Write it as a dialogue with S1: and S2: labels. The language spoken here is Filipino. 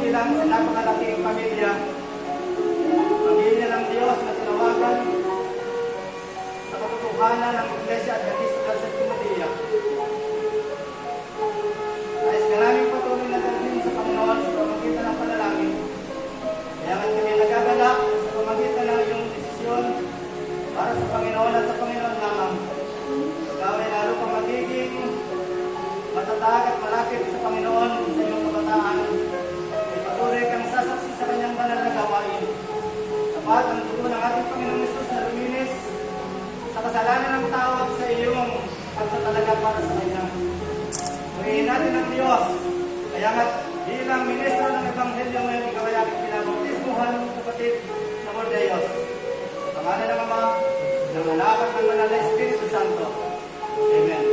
S1: bilang sa napakalaking pamilya ng Diyos na tinawagan sa katotohanan ng Iglesia at Kapistulan sa Timotea. Nais ka namin patuloy na dalhin sa Panginoon sa pamamagitan ng panalangin. Kaya nga kami nagagalak sa pamamagitan ng iyong desisyon para sa Panginoon at sa Panginoon lamang. Ikaw ay lalo pang magiging matatag at malapit sa Panginoon sa iyong kabataan. Ay patuloy kang sasaksi sa kanyang banal na gawain. Sapat ang dugo ng ating Panginoong Hesus na luminis sa kasalanan ng tao at sa iyong pagtatalaga para sa Kanya. Purihin natin ang Diyos. Kaya nga bilang ministro ng Ebanghelyo ngayon, ikaw ay aking pinabautismuhan, kapatid na Mordeyos. Sa pangalan ng Ama, ng Anak at ng Banal na Espiritu Santo. Amen.